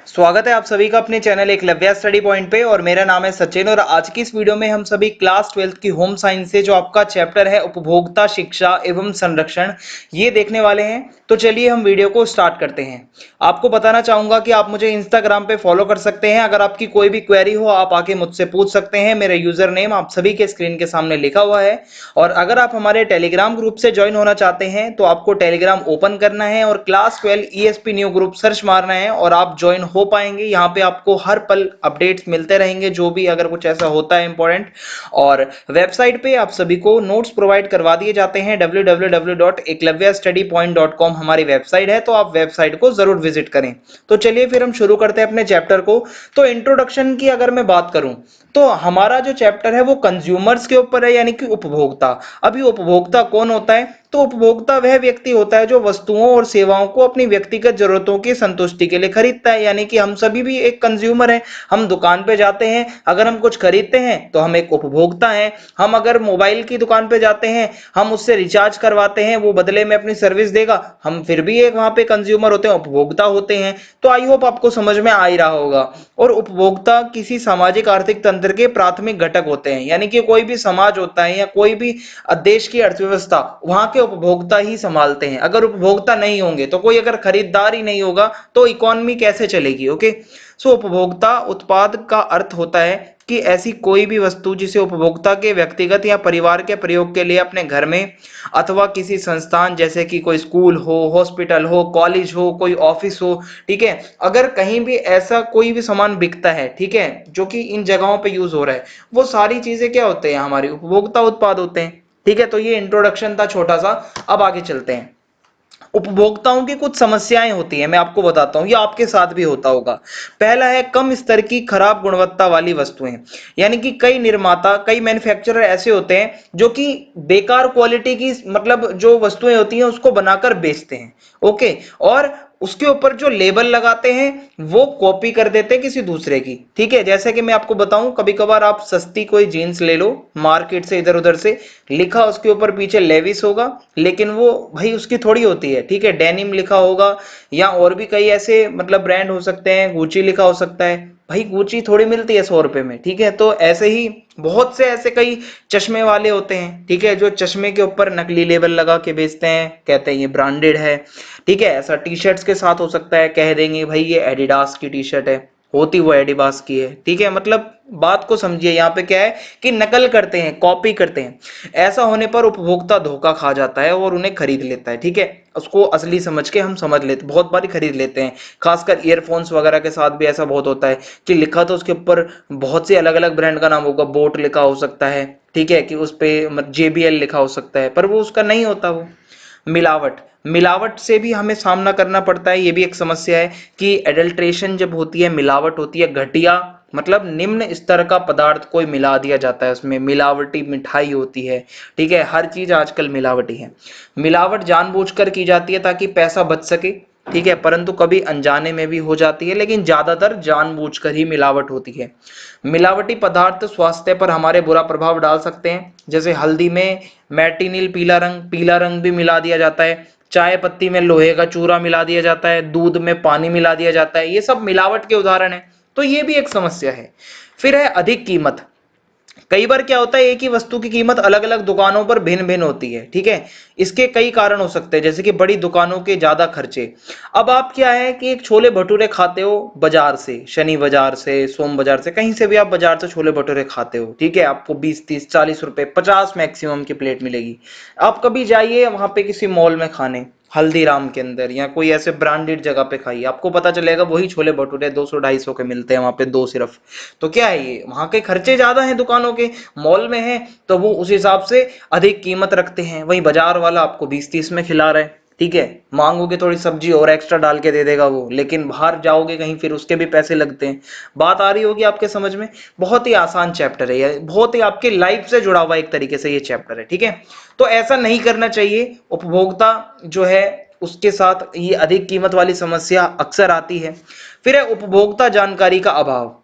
स्वागत है आप सभी का अपने चैनल एकलव्य स्टडी पॉइंट पे। और मेरा नाम है सचिन और आज की इस वीडियो में हम सभी क्लास 12th की होम साइंस से जो आपका चैप्टर है उपभोक्ता शिक्षा एवं संरक्षण, ये देखने वाले हैं। तो चलिए हम वीडियो को स्टार्ट करते हैं। आपको बताना चाहूंगा कि आप मुझे इंस्टाग्राम पे फॉलो कर सकते हैं। अगर आपकी कोई भी क्वेरी हो आप आके मुझसे पूछ सकते हैं। मेरा यूजर नेम आप सभी के स्क्रीन के सामने लिखा हुआ है। और अगर आप हमारे टेलीग्राम ग्रुप से ज्वाइन होना चाहते हैं तो आपको टेलीग्राम ओपन करना है और class 12 ESP new group search मारना है और आप ज्वाइन हो पाएंगे। यहाँ पे आपको हर पल अपडेट्स मिलते रहेंगे, जो भी अगर कुछ ऐसा होता है इंपॉर्टेंट। और वेबसाइट पे आप सभी को नोट्स प्रोवाइड करवा दिए जाते हैं। www.eklavyastudypoint.com हमारी वेबसाइट है, तो आप वेबसाइट को जरूर विजिट करें। तो चलिए फिर हम शुरू करते हैं अपने चैप्टर को। तो इंट्रोडक्शन की अगर मैं बात करूं तो हमारा जो चैप्टर है वो कंज्यूमर्स के ऊपर है, यानी कि उपभोक्ता। अभी उपभोक्ता कौन होता है? तो उपभोक्ता वह व्यक्ति होता है जो वस्तुओं और सेवाओं को अपनी व्यक्तिगत जरूरतों की संतुष्टि के लिए खरीदता है। यानी कि हम सभी भी एक कंज्यूमर हैं। हम दुकान पे जाते हैं, अगर हम कुछ खरीदते हैं तो हम एक उपभोक्ता हैं। हम अगर मोबाइल की दुकान पे जाते हैं, हम उससे रिचार्ज करवाते हैं, वो बदले में अपनी सर्विस देगा, हम फिर भी एक वहां पे कंज्यूमर होते हैं, उपभोक्ता होते हैं। तो आई होप आपको समझ में आ ही रहा होगा। और उपभोक्ता किसी सामाजिक आर्थिक तंत्र के प्राथमिक घटक होते हैं। यानी कि कोई भी समाज होता है या कोई भी देश की अर्थव्यवस्था, वहां के उपभोक्ता ही संभालते हैं। अगर उपभोक्ता नहीं होंगे तो कोई अगर खरीदार ही नहीं होगा तो इकोनॉमी कैसे चलेगी? ओके। सो उपभोक्ता उत्पाद का अर्थ होता है कि ऐसी कोई भी वस्तु जिसे उपभोक्ता के व्यक्तिगत या परिवार के प्रयोग के लिए अपने घर में अथवा किसी संस्थान जैसे कि कोई स्कूल हो, हॉस्पिटल हो, कॉलेज हो, कोई ऑफिस हो, ठीक है, अगर कहीं भी ऐसा कोई भी सामान बिकता है, ठीक है, जो कि इन जगहों पे यूज हो रहा है, वो सारी चीजें क्या होते हैं? हमारी उपभोक्ता उत्पाद होते हैं। ठीक है, तो ये इंट्रोडक्शन था छोटा सा। अब आगे चलते हैं। उपभोक्ताओं की कुछ समस्याएं होती हैं, मैं आपको बताता हूं, ये आपके साथ भी होता होगा। पहला है कम स्तर की खराब गुणवत्ता वाली वस्तुएं। यानी कि कई निर्माता, कई मैन्युफैक्चरर ऐसे होते हैं जो कि बेकार क्वालिटी की, मतलब जो वस्तुएं होती हैं उसको बनाकर बेचते हैं। ओके। और उसके ऊपर जो लेबल लगाते हैं वो कॉपी कर देते हैं किसी दूसरे की। ठीक है, जैसे कि मैं आपको बताऊं, कभी कभार आप सस्ती कोई जीन्स ले लो मार्केट से, इधर उधर से, लिखा उसके ऊपर पीछे लेविस होगा, लेकिन वो भाई उसकी थोड़ी होती है। ठीक है, डेनिम लिखा होगा या और भी कई ऐसे मतलब ब्रांड हो सकते हैं, गुची लिखा हो सकता है। भाई गुची थोड़ी मिलती है 100 रुपए में। ठीक है, तो ऐसे ही बहुत से ऐसे कई चश्मे वाले होते हैं, ठीक है, जो चश्मे के ऊपर नकली लेबल लगा के बेचते हैं, कहते हैं ये ब्रांडेड है। ठीक है, ऐसा टी शर्ट्स के साथ हो सकता है, कह देंगे भाई ये एडिडास की टी शर्ट है, होती वो एडिडास की है। ठीक है, मतलब बात को समझिए, यहाँ पे क्या है कि नकल करते हैं, कॉपी करते हैं। ऐसा होने पर उपभोक्ता धोखा खा जाता है और उन्हें खरीद लेता है। ठीक है, उसको असली समझ के हम समझ लेते, बहुत बार खरीद लेते हैं। खासकर ईयरफोन्स वगैरह के साथ भी ऐसा बहुत होता है कि लिखा तो उसके ऊपर बहुत से अलग अलग ब्रांड का नाम होगा, बोट लिखा हो सकता है, ठीक है, कि उस पे JBL लिखा हो सकता है, पर वो उसका नहीं होता वो। मिलावट, मिलावट से भी हमें सामना करना पड़ता है। ये भी एक समस्या है कि एडल्ट्रेशन जब होती है, मिलावट होती है, घटिया मतलब निम्न स्तर का पदार्थ कोई मिला दिया जाता है उसमें, मिलावटी मिठाई होती है। ठीक है, हर चीज आजकल मिलावटी है। मिलावट जानबूझकर की जाती है ताकि पैसा बच सके। ठीक है, परंतु कभी अनजाने में भी हो जाती है, लेकिन ज्यादातर जानबूझकर ही मिलावट होती है। मिलावटी पदार्थ स्वास्थ्य पर हमारे बुरा प्रभाव डाल सकते हैं। जैसे हल्दी में मैटिनिल पीला रंग भी मिला दिया जाता है, चाय पत्ती में लोहे का चूरा मिला दिया जाता है, दूध में पानी मिला दिया जाता है, ये सब मिलावट के उदाहरण है। तो ये भी एक समस्या है। फिर है अधिक कीमत। कई बार क्या होता है, एक ही वस्तु की कीमत अलग अलग दुकानों पर भिन्न भिन्न होती है। ठीक है, इसके कई कारण हो सकते हैं, जैसे कि बड़ी दुकानों के ज्यादा खर्चे। अब आप क्या है कि एक छोले भटूरे खाते हो बाजार से, शनि बाजार से, सोम बाजार से, कहीं से भी आप बाजार से छोले भटूरे खाते हो, ठीक है, आपको 20 30 40 रुपए 50 मैक्सिमम की प्लेट मिलेगी। आप कभी जाइए वहां पे किसी मॉल में खाने, हल्दीराम के अंदर या कोई ऐसे ब्रांडेड जगह पे खाइए, आपको पता चलेगा वही छोले भटूरे 200 250 के मिलते हैं वहां पे, दो सिर्फ। तो क्या है, ये वहां के खर्चे ज्यादा हैं दुकानों के, मॉल में है तो वो उस हिसाब से अधिक कीमत रखते हैं। वही बाजार वाला आपको 20 30 में खिला रहा है। ठीक है, मांगोगे थोड़ी सब्जी और एक्स्ट्रा डाल के दे देगा वो, लेकिन बाहर जाओगे कहीं फिर उसके भी पैसे लगते हैं। बात आ रही होगी आपके समझ में? बहुत ही आसान चैप्टर है ये, बहुत ही आपके लाइफ से जुड़ा हुआ एक तरीके से ये चैप्टर है। ठीक है, तो ऐसा नहीं करना चाहिए। उपभोक्ता जो है उसके साथ ये अधिक कीमत वाली समस्या अक्सर आती है। फिर है उपभोक्ता जानकारी का अभाव।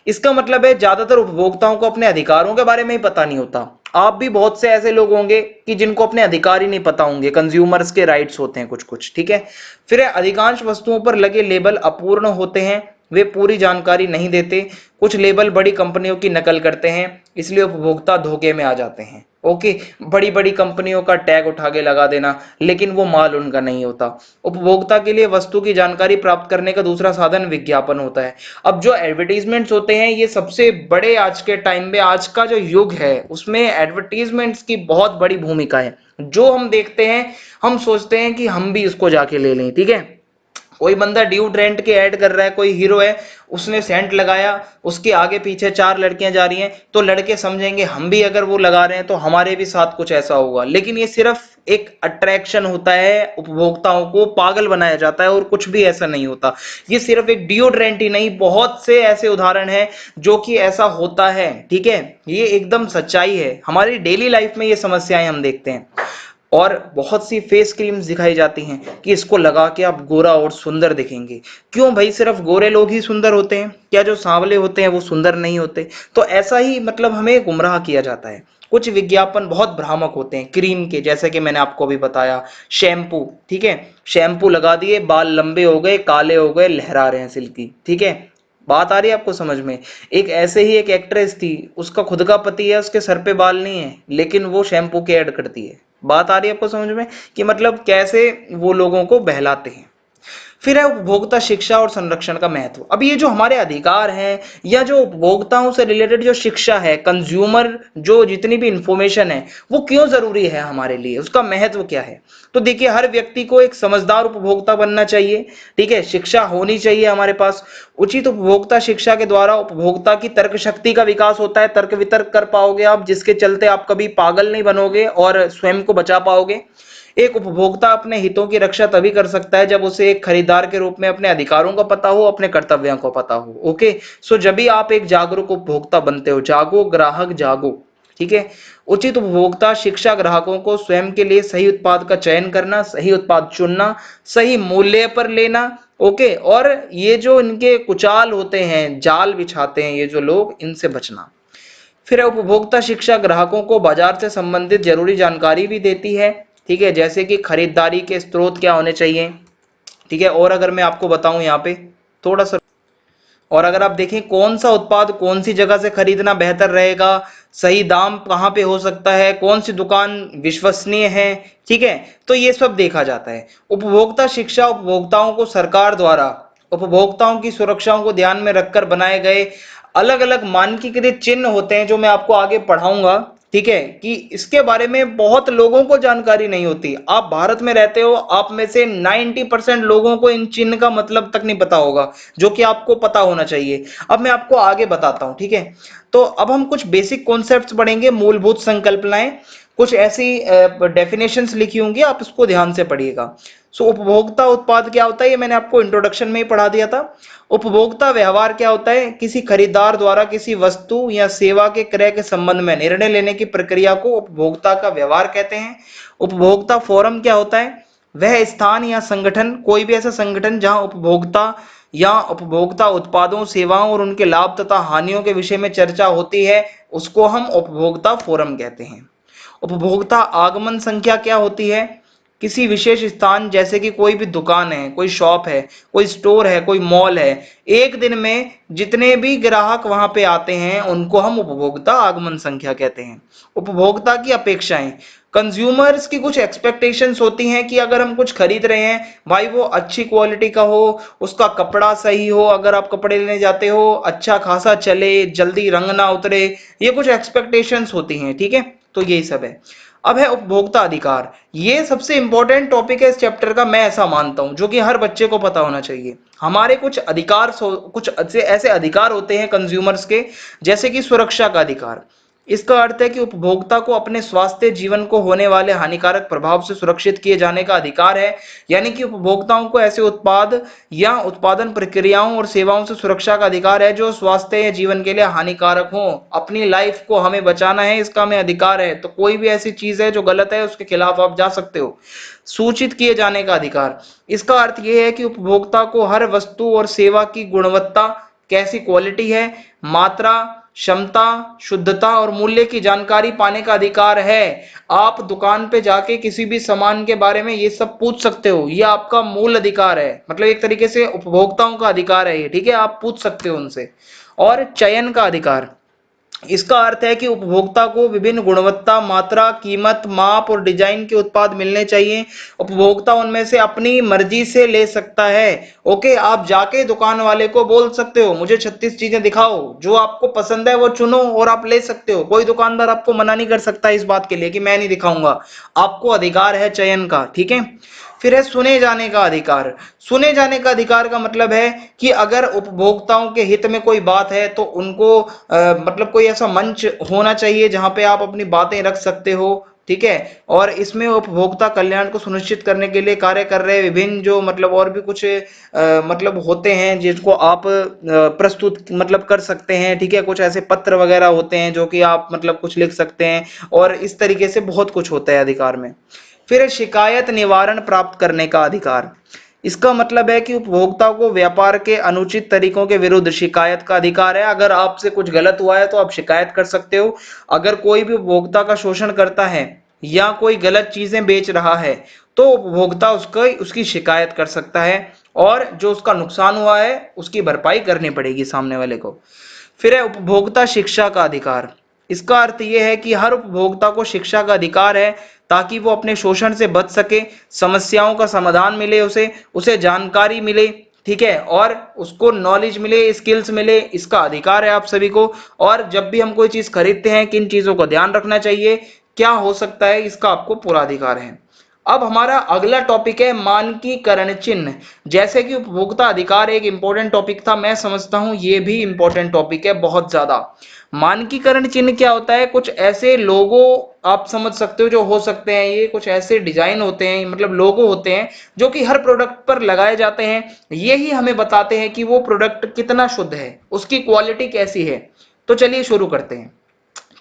इसका मतलब है ज्यादातर उपभोक्ताओं को अपने अधिकारों के बारे में ही पता नहीं होता। आप भी बहुत से ऐसे लोग होंगे कि जिनको अपने अधिकार ही नहीं पता होंगे, कंज्यूमर्स के राइट्स होते हैं कुछ कुछ। ठीक है, फिर अधिकांश वस्तुओं पर लगे लेबल अपूर्ण होते हैं, वे पूरी जानकारी नहीं देते। कुछ लेबल बड़ी कंपनियों की नकल करते हैं, इसलिए उपभोक्ता धोखे में आ जाते हैं। ओके, बड़ी बड़ी कंपनियों का टैग उठा के लगा देना, लेकिन वो माल उनका नहीं होता। उपभोक्ता के लिए वस्तु की जानकारी प्राप्त करने का दूसरा साधन विज्ञापन होता है। अब जो एडवर्टीजमेंट्स होते हैं, ये सबसे बड़े आज के टाइम में, आज का जो युग है उसमें एडवर्टीजमेंट्स की बहुत बड़ी भूमिका है। जो हम देखते हैं, हम सोचते हैं कि हम भी इसको जाके ले लें। ठीक है, कोई बंदा डिओड्रेंट के ऐड कर रहा है, कोई हीरो है, उसने सेंट लगाया, उसके आगे पीछे 4 लड़कियां जा रही हैं, तो लड़के समझेंगे हम भी अगर वो लगा रहे हैं तो हमारे भी साथ कुछ ऐसा होगा। लेकिन ये सिर्फ एक अट्रैक्शन होता है, उपभोक्ताओं को पागल बनाया जाता है और कुछ भी ऐसा नहीं होता। ये सिर्फ एक डिओड्रेंट ही नहीं, बहुत से ऐसे उदाहरण हैं जो कि ऐसा होता है। ठीक है, ये एकदम सच्चाई है, हमारी डेली लाइफ में ये समस्याएं हम देखते हैं। और बहुत सी फेस क्रीम्स दिखाई जाती हैं कि इसको लगा के आप गोरा और सुंदर दिखेंगे। क्यों भाई, सिर्फ गोरे लोग ही सुंदर होते हैं क्या? जो सांवले होते हैं वो सुंदर नहीं होते? तो ऐसा ही मतलब हमें गुमराह किया जाता है। कुछ विज्ञापन बहुत भ्रामक होते हैं क्रीम के, जैसे कि मैंने आपको अभी बताया शैम्पू। ठीक है, शैम्पू लगा दिए, बाल लंबे हो गए, काले हो गए, लहरा रहे हैं सिल्की। ठीक है, बात आ रही है आपको समझ में? एक ऐसे ही एक एक्ट्रेस थी, उसका खुद का पति है, उसके सर पे बाल नहीं है, लेकिन वो शैम्पू के ऐड करती है। बात आ रही है आपको समझ में कि मतलब कैसे वो लोगों को बहलाते हैं। फिर है उपभोक्ता शिक्षा और संरक्षण का महत्व। अब ये जो हमारे अधिकार हैं या जो उपभोक्ताओं से रिलेटेड जो शिक्षा है, कंज्यूमर जो जितनी भी इंफॉर्मेशन है, वो क्यों जरूरी है हमारे लिए, उसका महत्व क्या है? तो देखिए, हर व्यक्ति को एक समझदार उपभोक्ता बनना चाहिए। ठीक है, शिक्षा होनी चाहिए हमारे पास। उचित उपभोक्ता शिक्षा के द्वारा उपभोक्ता की तर्क शक्ति का विकास होता है, तर्क वितर्क कर पाओगे आप, जिसके चलते आप कभी पागल नहीं बनोगे और स्वयं को बचा पाओगे। एक उपभोक्ता अपने हितों की रक्षा तभी कर सकता है जब उसे एक खरीदार के रूप में अपने अधिकारों का पता हो, अपने कर्तव्यों को पता हो। ओके, सो जब भी आप एक जागरूक उपभोक्ता बनते हो, जागो ग्राहक जागो। ठीक है, उचित उपभोक्ता शिक्षा ग्राहकों को स्वयं के लिए सही उत्पाद का चयन करना, सही उत्पाद चुनना, सही मूल्य पर लेना। ओके, और ये जो इनके कुचाल होते हैं, जाल बिछाते हैं ये जो लोग, इनसे बचना। फिर उपभोक्ता शिक्षा ग्राहकों को बाजार से संबंधित जरूरी जानकारी भी देती है। ठीक है, जैसे कि खरीदारी के स्रोत क्या होने चाहिए। ठीक है, और अगर मैं आपको बताऊं यहाँ पे थोड़ा सा, और अगर आप देखें कौन सा उत्पाद कौन सी जगह से खरीदना बेहतर रहेगा, सही दाम कहाँ पे हो सकता है, कौन सी दुकान विश्वसनीय है। ठीक है, तो ये सब देखा जाता है। उपभोक्ता शिक्षा उपभोक्ताओं को सरकार द्वारा उपभोक्ताओं की सुरक्षाओं को ध्यान में रखकर बनाए गए अलग अलग मानकीकृत चिन्ह होते हैं, जो मैं आपको आगे पढ़ाऊंगा। ठीक है, कि इसके बारे में बहुत लोगों को जानकारी नहीं होती। आप भारत में रहते हो, आप में से 90% लोगों को इन चिन्ह का मतलब तक नहीं पता होगा, जो कि आपको पता होना चाहिए। अब मैं आपको आगे बताता हूं। ठीक है, तो अब हम कुछ बेसिक कॉन्सेप्ट्स पढ़ेंगे, मूलभूत संकल्पनाएं, कुछ ऐसी डेफिनेशंस लिखी होंगी, आप इसको ध्यान से पढ़िएगा। सो उपभोक्ता उत्पाद क्या होता है, ये मैंने आपको इंट्रोडक्शन में ही पढ़ा दिया था। उपभोक्ता व्यवहार क्या होता है, किसी खरीदार द्वारा किसी वस्तु या सेवा के क्रय के संबंध में निर्णय लेने की प्रक्रिया को उपभोक्ता का व्यवहार कहते हैं। उपभोक्ता फोरम क्या होता है, वह स्थान या संगठन, कोई भी ऐसा संगठन जहां उपभोक्ता या उपभोक्ता उत्पादों, सेवाओं और उनके लाभ तथा हानियों के विषय में चर्चा होती है, उसको हम उपभोक्ता फोरम कहते हैं। उपभोक्ता आगमन संख्या क्या होती है, किसी विशेष स्थान, जैसे कि कोई भी दुकान है, कोई शॉप है, कोई स्टोर है, कोई मॉल है, एक दिन में जितने भी ग्राहक वहां पे आते हैं उनको हम उपभोक्ता आगमन संख्या कहते हैं। उपभोक्ता की अपेक्षाएं, कंज्यूमर्स की कुछ एक्सपेक्टेशंस होती हैं कि अगर हम कुछ खरीद रहे हैं भाई, वो अच्छी क्वालिटी का हो, उसका कपड़ा सही हो, अगर आप कपड़े लेने जाते हो अच्छा खासा चले, जल्दी रंग ना उतरे, ये कुछ एक्सपेक्टेशंस होती हैं। ठीक है, तो यही सब है। अब है उपभोक्ता अधिकार, ये सबसे इंपॉर्टेंट टॉपिक है इस चैप्टर का, मैं ऐसा मानता हूं, जो कि हर बच्चे को पता होना चाहिए। हमारे कुछ अधिकार, कुछ ऐसे अधिकार होते हैं कंज्यूमर्स के, जैसे कि सुरक्षा का अधिकार। इसका अर्थ है कि उपभोक्ता को अपने स्वास्थ्य, जीवन को होने वाले हानिकारक प्रभाव से सुरक्षित किए जाने का अधिकार है। यानी कि उपभोक्ताओं को ऐसे उत्पाद या उत्पादन प्रक्रियाओं और सेवाओं से सुरक्षा का अधिकार है जो स्वास्थ्य या जीवन के लिए हानिकारक हो। अपनी लाइफ को हमें बचाना है, इसका हमें अधिकार है। तो कोई भी ऐसी चीज है जो गलत है, उसके खिलाफ आप जा सकते हो। सूचित किए जाने का अधिकार, इसका अर्थ यह है कि उपभोक्ता को हर वस्तु और सेवा की गुणवत्ता, कैसी क्वालिटी है, मात्रा, क्षमता, शुद्धता और मूल्य की जानकारी पाने का अधिकार है। आप दुकान पे जाके किसी भी सामान के बारे में ये सब पूछ सकते हो, ये आपका मूल अधिकार है, मतलब एक तरीके से उपभोक्ताओं का अधिकार है ये, ठीक है, आप पूछ सकते हो उनसे। और चयन का अधिकार, इसका अर्थ है कि उपभोक्ता को विभिन्न गुणवत्ता, मात्रा, कीमत, माप और डिजाइन के उत्पाद मिलने चाहिए। उपभोक्ता उनमें से अपनी मर्जी से ले सकता है। ओके, आप जाके दुकान वाले को बोल सकते हो मुझे 36 चीजें दिखाओ, जो आपको पसंद है वो चुनो और आप ले सकते हो। कोई दुकानदार आपको मना नहीं कर सकता इस बात के लिए कि मैं नहीं दिखाऊंगा, आपको अधिकार है चयन का, ठीक है। फिर है सुने जाने का अधिकार। सुने जाने का अधिकार का मतलब है कि अगर उपभोक्ताओं के हित में कोई बात है तो उनको मतलब कोई ऐसा मंच होना चाहिए जहां पे आप अपनी बातें रख सकते हो, ठीक है। और इसमें उपभोक्ता कल्याण को सुनिश्चित करने के लिए कार्य कर रहे विभिन्न जो मतलब और भी कुछ मतलब होते हैं जिनको आप प्रस्तुत मतलब कर सकते हैं, ठीक है। कुछ ऐसे पत्र वगैरह होते हैं जो कि आप मतलब कुछ लिख सकते हैं, और इस तरीके से बहुत कुछ होता है अधिकार में। फिर शिकायत निवारण प्राप्त करने का अधिकार। इसका मतलब है कि उपभोक्ता को व्यापार के अनुचित तरीकों के विरुद्ध शिकायत का अधिकार है। अगर आपसे कुछ गलत हुआ है तो आप शिकायत कर सकते हो। अगर कोई भी उपभोक्ता का शोषण करता है या कोई गलत चीजें बेच रहा है तो उपभोक्ता उसका उसकी शिकायत कर सकता है, और जो उसका नुकसान हुआ है उसकी भरपाई करनी पड़ेगी सामने वाले को। फिर है उपभोक्ता शिक्षा का अधिकार। इसका अर्थ यह है कि हर उपभोक्ता को शिक्षा का अधिकार है ताकि वो अपने शोषण से बच सके, समस्याओं का समाधान मिले, उसे उसे जानकारी मिले, ठीक है, और उसको नॉलेज मिले, स्किल्स मिले, इसका अधिकार है आप सभी को। और जब भी हम कोई चीज खरीदते हैं किन चीजों को ध्यान रखना चाहिए, क्या हो सकता है, इसका आपको पूरा अधिकार है। अब हमारा अगला टॉपिक है मानकीकरण चिन्ह। जैसे कि उपभोक्ता अधिकार एक इंपॉर्टेंट टॉपिक था, मैं समझता हूं ये भी इंपॉर्टेंट टॉपिक है बहुत ज्यादा। मानकीकरण चिन्ह क्या होता है? कुछ ऐसे लोगो आप समझ सकते हो जो हो सकते हैं, ये कुछ ऐसे डिजाइन होते हैं, मतलब लोगो होते हैं जो कि हर प्रोडक्ट पर लगाए जाते हैं। यही हमें बताते हैं कि वो प्रोडक्ट कितना शुद्ध है, उसकी क्वालिटी कैसी है। तो चलिए शुरू करते हैं।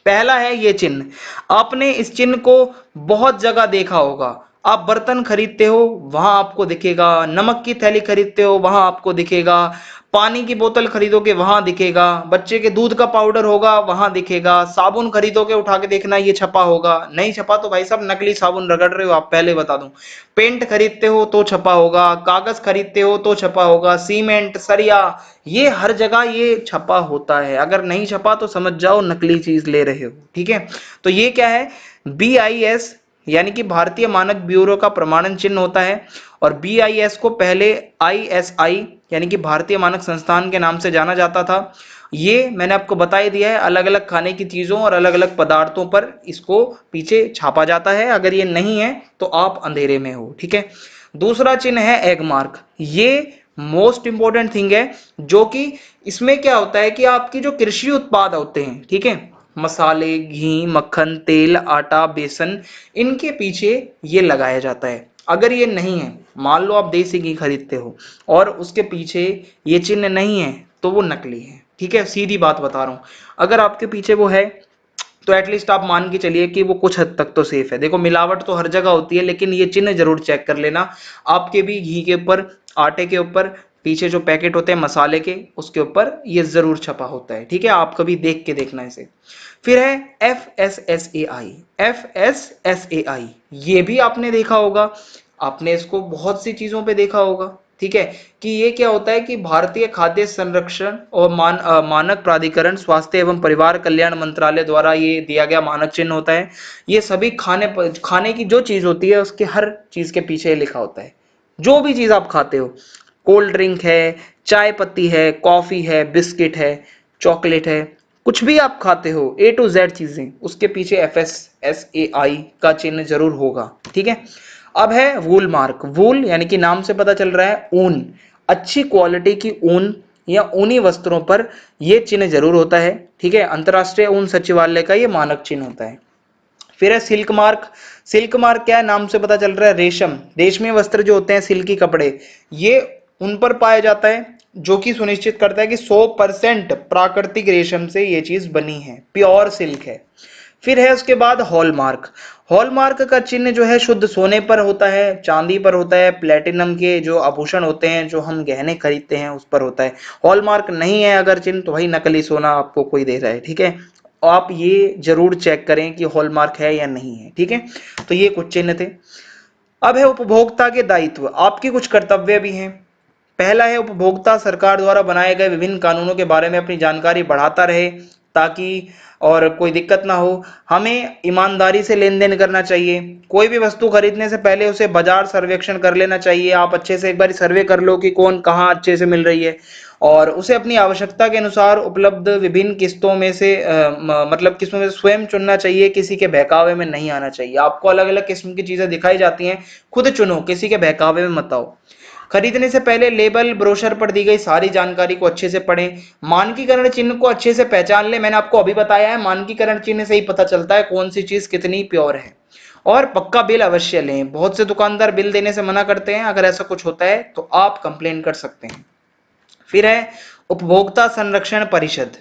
पहला है ये चिन्ह। आपने इस चिन्ह को बहुत जगह देखा होगा। आप बर्तन खरीदते हो वहां आपको दिखेगा, नमक की थैली खरीदते हो वहां आपको दिखेगा, पानी की बोतल खरीदोगे वहां दिखेगा, बच्चे के दूध का पाउडर होगा वहां दिखेगा, साबुन खरीदोगे उठा के देखना ये छपा होगा, नहीं छपा तो भाई साहब नकली साबुन रगड़ रहे हो आप, पहले बता दूं। पेंट खरीदते हो तो छपा होगा, कागज खरीदते हो तो छपा होगा, सीमेंट, सरिया, ये हर जगह ये छपा होता है। अगर नहीं छपा तो समझ जाओ नकली चीज ले रहे हो, ठीक है। तो ये क्या है? BIS यानी कि भारतीय मानक ब्यूरो का प्रमाणन चिन्ह होता है। और BIS को पहले ISI यानी कि भारतीय मानक संस्थान के नाम से जाना जाता था। ये मैंने आपको बता ही दिया है, अलग अलग खाने की चीजों और अलग अलग पदार्थों पर इसको पीछे छापा जाता है। अगर ये नहीं है तो आप अंधेरे में हो, ठीक है। दूसरा चिन्ह है एग मार्क। ये मोस्ट इंपॉर्टेंट थिंग है, जो कि इसमें क्या होता है कि आपकी जो कृषि उत्पाद होते हैं, ठीक है, मसाले, घी, मक्खन, तेल, आटा, बेसन, इनके पीछे ये लगाया जाता है। अगर ये नहीं है, मान लो आप देसी घी खरीदते हो और उसके पीछे ये चिन्ह नहीं है तो वो नकली है, ठीक है, सीधी बात बता रहा हूं। अगर आपके पीछे वो है तो एटलीस्ट आप मान के चलिए कि वो कुछ हद तक तो सेफ है। देखो मिलावट तो हर जगह होती है, लेकिन ये चिन्ह जरूर चेक कर लेना। आपके भी घी के ऊपर, आटे के ऊपर पीछे जो पैकेट होते हैं मसाले के, उसके ऊपर ये जरूर छपा होता है, ठीक है, आप कभी देख के देखना इसे। फिर है FSSAI। FSSAI ये भी आपने देखा होगा, आपने इसको बहुत सी चीजों पे देखा होगा, ठीक है। कि ये क्या होता है कि भारतीय खाद्य संरक्षण और मानक प्राधिकरण, स्वास्थ्य एवं परिवार कल्याण मंत्रालय द्वारा ये दिया गया मानक चिन्ह होता है। ये सभी खाने की जो चीज होती है उसके हर चीज के पीछे लिखा होता है। जो भी चीज आप खाते हो, कोल्ड ड्रिंक है, चाय पत्ती है, कॉफी है, बिस्किट है, चॉकलेट है, कुछ भी आप खाते हो A to Z चीजें, उसके पीछे FSSAI का चिन्ह जरूर होगा, ठीक है। अब है वूल मार्क। वूल यानी कि नाम से पता चल रहा है ऊन, अच्छी क्वालिटी की ऊन या ऊनी वस्त्रों पर यह चिन्ह जरूर होता है, ठीक है। अंतरराष्ट्रीय ऊन सचिवालय का यह मानक चिन्ह होता है। फिर है सिल्क मार्क। सिल्क मार्क क्या है? नाम से पता चल रहा है रेशम, रेशमी वस्त्र जो होते हैं, सिल्की कपड़े, ये उन पर पाया जाता है, जो कि सुनिश्चित करता है कि 100% प्राकृतिक रेशम से ये चीज बनी है, प्योर सिल्क है। फिर है उसके बाद हॉलमार्क। हॉलमार्क का चिन्ह जो है शुद्ध सोने पर होता है, चांदी पर होता है, प्लेटिनम के जो आभूषण होते हैं, जो हम गहने खरीदते हैं उस पर होता है। हॉलमार्क नहीं है अगर चिन्ह, तो भाई नकली सोना आपको कोई दे रहा है, ठीक है। आप ये जरूर चेक करें कि हॉलमार्क है या नहीं है, ठीक है। तो ये कुछ चिन्ह थे। अब है उपभोक्ता के दायित्व, आपके कुछ कर्तव्य भी हैं। पहला है उपभोक्ता सरकार द्वारा बनाए गए विभिन्न कानूनों के बारे में अपनी जानकारी बढ़ाता रहे, ताकि और कोई दिक्कत ना हो। हमें ईमानदारी से लेन देन करना चाहिए। कोई भी वस्तु खरीदने से पहले उसे बाजार सर्वेक्षण कर लेना चाहिए। आप अच्छे से एक बार सर्वे कर लो कि कौन कहाँ अच्छे से मिल रही है, और उसे अपनी आवश्यकता के अनुसार उपलब्ध विभिन्न किस्तों में से मतलब किस्मों में से स्वयं चुनना चाहिए। किसी के बहकावे में नहीं आना चाहिए। आपको अलग अलग किस्म की चीजें दिखाई जाती हैं, खुद चुनो, किसी के बहकावे में मत आओ। खरीदने से पहले लेबल ब्रोशर पर दी गई सारी जानकारी को अच्छे से पढ़ें। मानकीकरण चिन्ह को अच्छे से पहचान लें। मैंने आपको अभी बताया है, मानकीकरण चिन्ह से ही पता चलता है कौन सी चीज कितनी प्योर है। और पक्का बिल अवश्य लें। बहुत से दुकानदार बिल देने से मना करते हैं। अगर ऐसा कुछ होता है तो आप कंप्लेन कर सकते हैं। फिर है उपभोक्ता संरक्षण परिषद।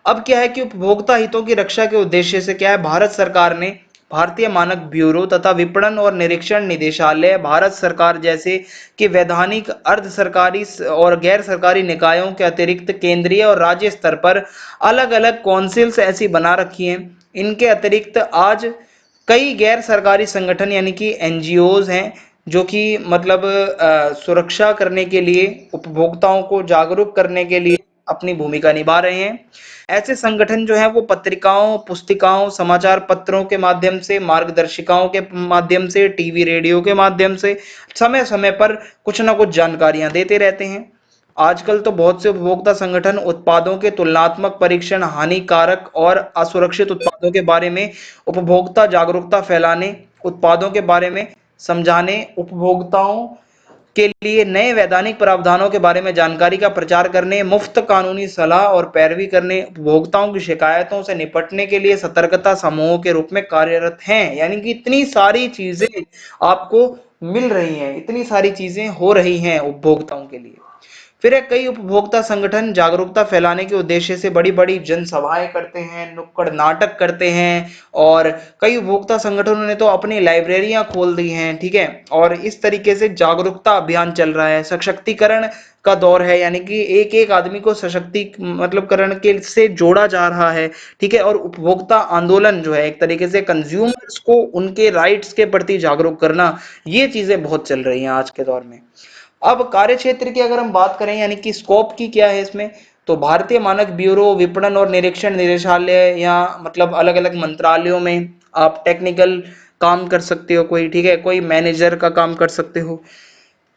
अब क्या है कि उपभोक्ता हितों की रक्षा के उद्देश्य से क्या है, भारत सरकार ने भारतीय मानक ब्यूरो तथा विपणन और निरीक्षण निदेशालय, भारत सरकार जैसे कि वैधानिक, अर्ध सरकारी और गैर सरकारी निकायों के अतिरिक्त केंद्रीय और राज्य स्तर पर अलग अलग काउंसिल्स ऐसी बना रखी हैं। इनके अतिरिक्त आज कई गैर सरकारी संगठन यानी कि एनजीओज हैं, जो कि मतलब सुरक्षा करने के लिए, उपभोक्ताओं को जागरूक करने के लिए अपनी भूमिका निभा रहे हैं। ऐसे संगठन जो है वो पत्रिकाओं, पुस्तिकाओं, समाचार पत्रों के माध्यम से, मार्गदर्शिकाओं के माध्यम से, टीवी रेडियो के माध्यम से समय समय पर कुछ ना कुछ जानकारियां देते रहते हैं। आजकल तो बहुत से उपभोक्ता संगठन उत्पादों के तुलनात्मक परीक्षण, हानिकारक और असुरक्षित उत्पादों के बारे में उपभोक्ता जागरूकता फैलाने, उत्पादों के बारे में समझाने, उपभोक्ताओं के लिए नए वैधानिक प्रावधानों के बारे में जानकारी का प्रचार करने, मुफ्त कानूनी सलाह और पैरवी करने, उपभोक्ताओं की शिकायतों से निपटने के लिए सतर्कता समूहों के रूप में कार्यरत हैं। यानी कि इतनी सारी चीजें आपको मिल रही हैं, इतनी सारी चीजें हो रही हैं उपभोक्ताओं के लिए। फिर है कई उपभोक्ता संगठन जागरूकता फैलाने के उद्देश्य से बड़ी बड़ी जनसभाएं करते हैं, नुक्कड़ नाटक करते हैं, और कई उपभोक्ता संगठनों ने तो अपनी लाइब्रेरियां खोल दी हैं, ठीक है। और इस तरीके से जागरूकता अभियान चल रहा है। सशक्तिकरण का दौर है, यानी कि एक एक आदमी को सशक्ति मतलब करण के से जोड़ा जा रहा है, ठीक है। और उपभोक्ता आंदोलन जो है, एक तरीके से कंज्यूमर्स को उनके राइट्स के प्रति जागरूक करना, ये चीजें बहुत चल रही हैं आज के दौर में। अब कार्य क्षेत्र की अगर हम बात करें, यानी कि स्कोप की क्या है इसमें, तो भारतीय मानक ब्यूरो, विपणन और निरीक्षण निदेशालय, या मतलब अलग अलग मंत्रालयों में आप टेक्निकल काम कर सकते हो कोई, ठीक है, कोई मैनेजर का काम कर सकते हो।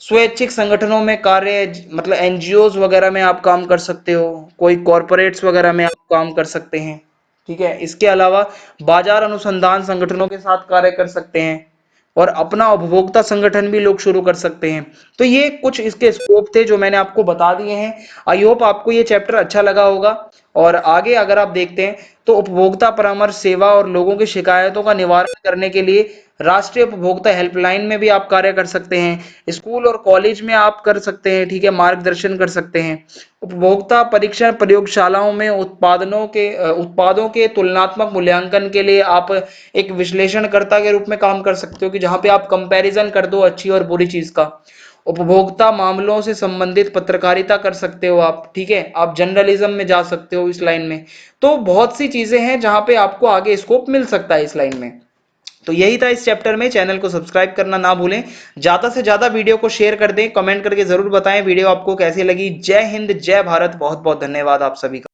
स्वैच्छिक संगठनों में कार्य मतलब एनजीओज वगैरह में आप काम कर सकते हो, कोई कॉरपोरेट्स वगैरह में आप काम कर सकते हैं, ठीक है। इसके अलावा बाजार अनुसंधान संगठनों के साथ कार्य कर सकते हैं, और अपना उपभोक्ता संगठन भी लोग शुरू कर सकते हैं। तो ये कुछ इसके स्कोप थे जो मैंने आपको बता दिए हैं। आई होप आपको ये चैप्टर अच्छा लगा होगा। और आगे अगर आप देखते हैं तो उपभोक्ता परामर्श सेवा और लोगों की शिकायतों का निवारण करने के लिए राष्ट्रीय उपभोक्ता हेल्पलाइन में भी आप कार्य कर सकते हैं। स्कूल और कॉलेज में आप कर सकते हैं, ठीक है, मार्गदर्शन कर सकते हैं। उपभोक्ता परीक्षण प्रयोगशालाओं में उत्पादों के तुलनात्मक मूल्यांकन के लिए आप एक विश्लेषणकर्ता के रूप में काम कर सकते हो, कि जहां पे आप कंपैरिजन कर दो अच्छी और बुरी चीज का। उपभोक्ता मामलों से संबंधित पत्रकारिता कर सकते हो आप, ठीक है। आप जर्नलिज्म में जा सकते हो इस लाइन में। तो बहुत सी चीजें हैं जहां पे आपको आगे स्कोप मिल सकता है इस लाइन में। तो यही था इस चैप्टर में। चैनल को सब्सक्राइब करना ना भूलें। ज्यादा से ज्यादा वीडियो को शेयर कर दें, कमेंट करके जरूर बताएं वीडियो आपको कैसी लगी। जय हिंद, जय भारत। बहुत बहुत धन्यवाद आप सभी का।